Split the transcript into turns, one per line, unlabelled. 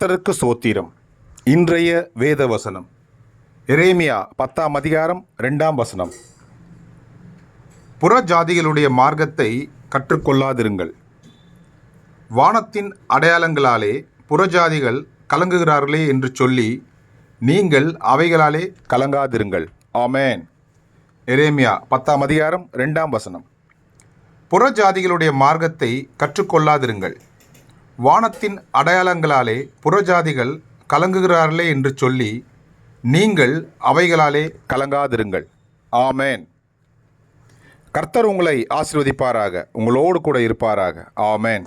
கர்த்தருக்கு சோத்திரம். இன்றைய வேத வசனம் எரேமியா 10ஆம் அதிகாரம் 2ஆம் வசனம். புறஜாதிகளுடைய மார்க்கத்தை கற்றுக்கொள்ளாதிருங்கள். வானத்தின் அடையாளங்களாலே புறஜாதிகள் கலங்குகிறார்களே என்று சொல்லி நீங்கள் அவைகளாலே கலங்காதிருங்கள். ஆமேன். எரேமியா 10ஆம் அதிகாரம் 2ஆம் வசனம். புறஜாதிகளுடைய மார்க்கத்தை கற்றுக்கொள்ளாதிருங்கள். வானத்தின் அடையாளங்களாலே புறஜாதிகள் கலங்குகிறார்களே என்று சொல்லி நீங்கள் அவைகளாலே கலங்காதிருங்கள். ஆமேன். கர்த்தர் உங்களை ஆசீர்வதிப்பாராக, உங்களோடு கூட இருப்பாராக. ஆமேன்.